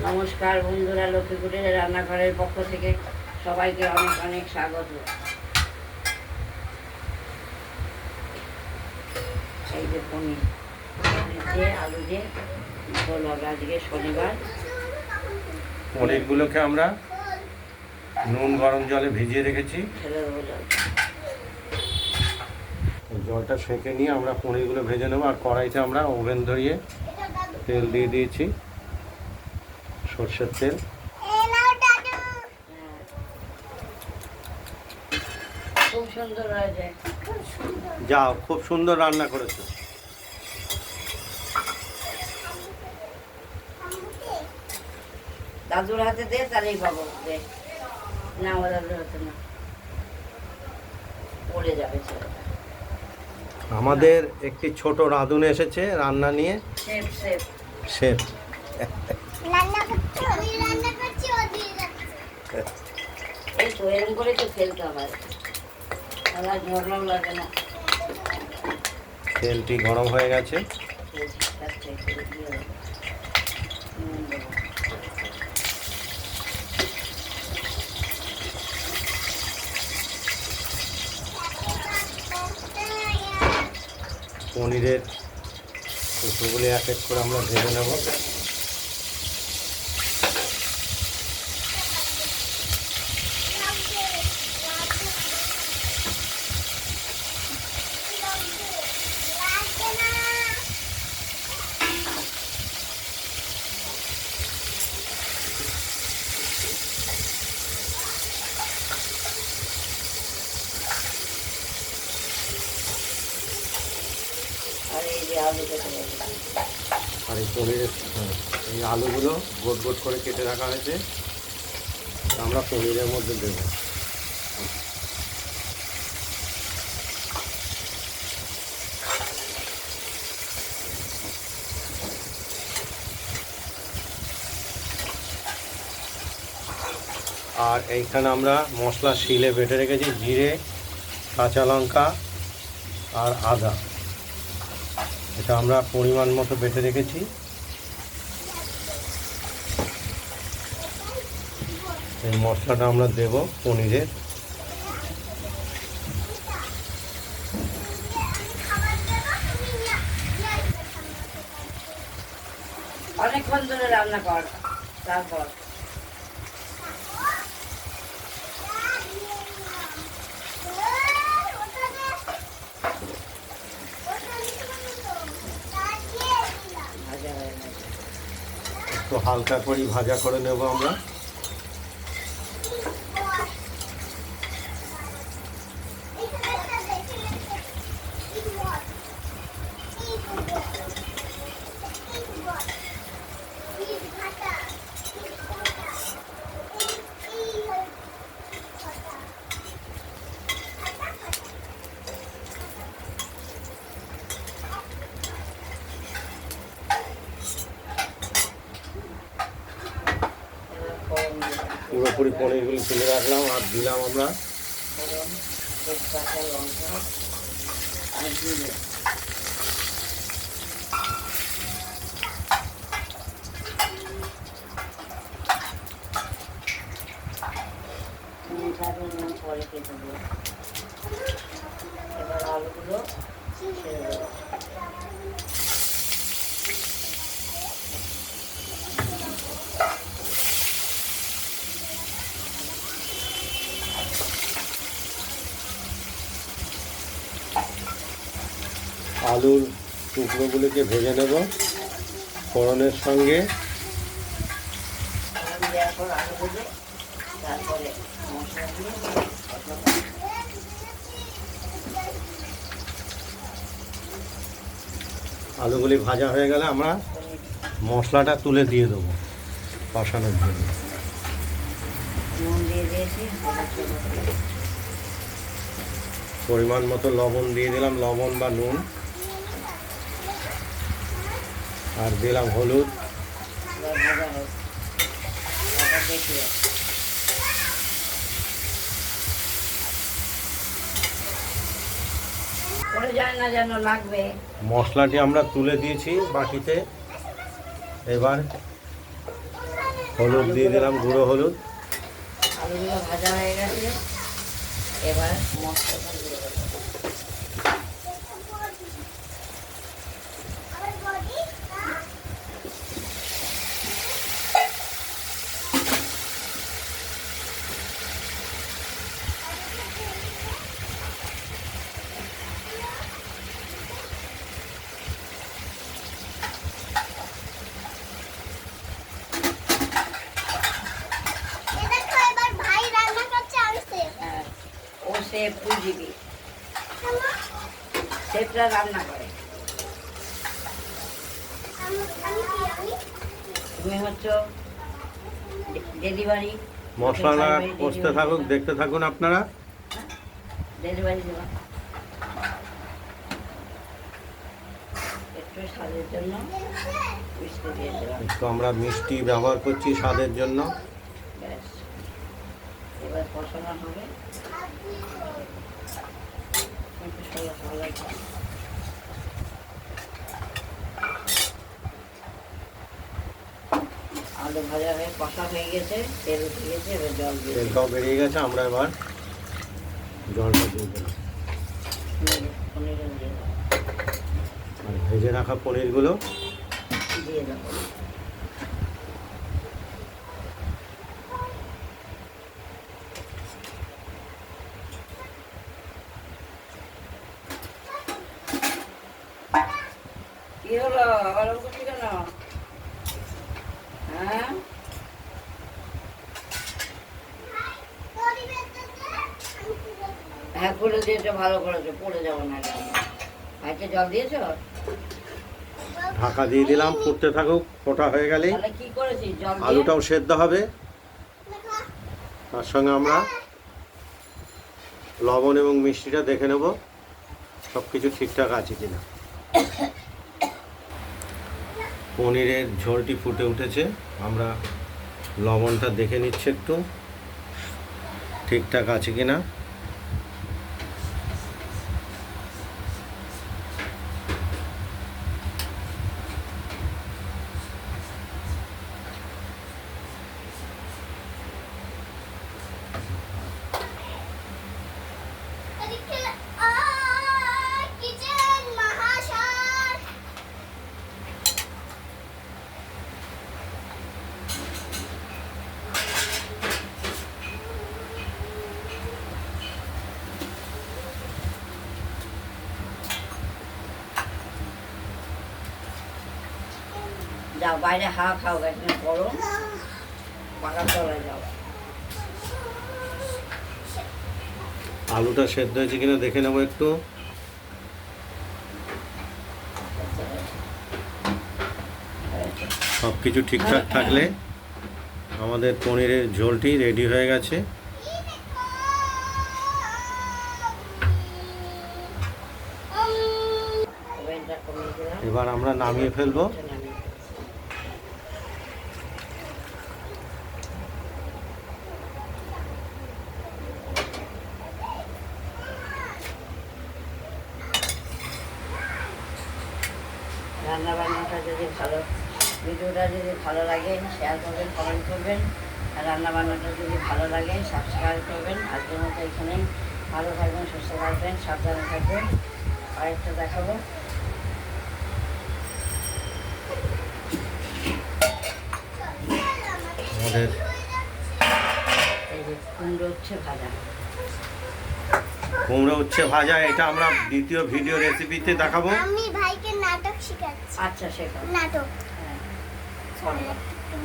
নমস্কার বন্ধুরা, লক্ষ্মীপুরের রান্নাঘরের পক্ষ থেকে সবাইকে অনেক অনেক স্বাগত। এই যে পনির দিয়ে আলু দিয়ে ঝোল হবে আজকে শনিবার। পনিরগুলোকে আমরা নুন গরম জলে ভিজিয়ে রেখেছি। ছেলে দেবো জল। জলটা সেঁকে নিয়ে আমরা পনিরগুলো ভেজে নেবো। আর কড়াইতে আমরা ওভেন ধরিয়ে তেল দিয়ে দিয়েছি, সর্ষের তেল। খুব সুন্দর হয়েছে। যাও, খুব সুন্দর রান্না করেছো। দাদুর হাতে দে, তাহলেই পাবো। দে না, ও দাদুর হাতে না, পড়ে যাবে ছেলেটা। আমাদের একটি ছোট রাঁধুনি এসেছে রান্না নিয়ে। শেফ শেফ শেফ এই তো এরকম করে তো ফেলতে হয়, তাহলে আর ঝগড়াও লাগে না। তেলটি গরম হয়ে গেছে। পনিরের টুকরোগুলি এক এক করে আমরা ভেজে নেব। আর এই যে আলু কেটে রেখেছি। আর এই পনিরের এই আলুগুলো গোট গোট করে কেটে রাখা হয়েছে, আমরা পনিরের মধ্যে দেব। আর এইখানে আমরা মশলা শিলে বেটে রেখেছি, জিরে, কাঁচা লঙ্কা আর আদা। এটা আমরা পরিমাণ মতো বেটে রেখেছি। এই মশলাটা আমরা দেব পনিরের। অনেকক্ষণ ধরে রান্না কর, তারপর ভাজা হয়ে গেছে। একটু হালকা করে ভাজা করে নেব আমরা। পুরোপুরি পনিরগুলি তুলে রাখলাম আর দিলাম আমরা ফোড়ন, তেজপাতা, লঙ্কা আর জিরে। নুন পরে কেটে দেবো। এবার আলুগুলো ছেড়ে দেবো। আলুর টুকরোগুলিকে ভেজে নেব ফোড়নের সঙ্গে। ফোড়ন দেওয়ার পর আলুগুলো, তারপরে মশলা দিয়ে আলুগুলি ভাজা হয়ে গেলে আমরা মশলাটা তুলে দিয়ে দেবো কষানোর জন্য। নুন দিয়ে দিয়েছি, পরিমাণ মতো লবণ দিয়ে দিলাম, লবণ বা নুন। আর দিলাম হলুদ। ভাজা হোক, তারপর দেখি পড়ে যায় না যেন, লাগবে। মশলাটি আমরা তুলে দিয়েছি বাটিতে। এবার হলুদ দিয়ে দিলাম, গুঁড়ো হলুদ। আলুগুলো ভাজা হয়ে গেছে, এবার মশলাটা দিয়ে দেবো। হ্যাঁ, ও শেফ বুঝিবি, শেফরা রান্না করে। তুমি হচ্ছে ডেলিভারি। মশলাটা কষতে থাকুক, দেখতে থাকুন আপনারা। ডেলিভারি দেওয়া একটু স্বাদের জন্য মিষ্টি দিয়ে দেওয়া। একটু আমরা মিষ্টি ব্যবহার করছি স্বাদের জন্য। ব্যাস, এবার কষানো হবে। একটু ষোলো আলু ভাজা হয়ে কষা হয়ে গেছে, তেল উঠে গেছে, এবার জল দিয়ে তেলটাও বেরিয়ে গেছে, আমরা এবার জলটা দিয়ে দিলাম। পনির দিয়ে দেবো, আর ভেজে রাখা পনিরগুলো দিয়ে দেবো। কি হলো, গরম করছি কেন? হ্যাঁ, হ্যাঁ খুলে দিয়েছো, ভালো করেছো, পড়ে যাবো না। ভাইকে জল দিয়েছো? ঢাকা দিয়ে দিলাম, ফুটতে থাকুক। ফোটা হয়ে গেলেই তাহলে কি করেছিস? জল দিয়ে আলুটাও সেদ্ধ হবে। তার সঙ্গে আমরা লবণ এবং মিষ্টিটা দেখে নেব সব কিছু ঠিকঠাক আছে কিনা। পনিরের ঝোলটি ফুটে উঠেছে, আমরা লবণটা দেখে নিচ্ছি একটু ঠিকঠাক আছে কিনা। যাও বাইরে হাওয়া খাও, এখানে পড়ো, পাকার তলায় যাও। আলুটা সেদ্ধ হয়েছে কিনা দেখে নেবো একটু। সব কিছু ঠিকঠাক থাকলে আমাদের পনিরের ঝোলটি রেডি হয়ে গেছে। এবার আমরা নামিয়ে ফেলবো। রান্না বান্নাটা যদি ভালো, ভিডিওটা যদি ভালো লাগে শেয়ার করবেন, কমেন্ট করবেন। আর রান্না বান্নাটা যদি ভালো লাগে সাবস্ক্রাইব করবেন। আজকের মতো এখানে ভালো থাকবেন, সুস্থ থাকবেন, সাবধানে থাকবেন। আরেকটা দেখাবো। আমাদের এই যে কুমড়ো হচ্ছে ভাজা, কুমড়ো উচ্ছে ভাজা, এটা আমরা দ্বিতীয় ভিডিও রেসিপিতে দেখাবো। আমি ভাইকে নাটক শেখাচ্ছি। আচ্ছা শেখাও। নাটক হ্যাঁ, চলো।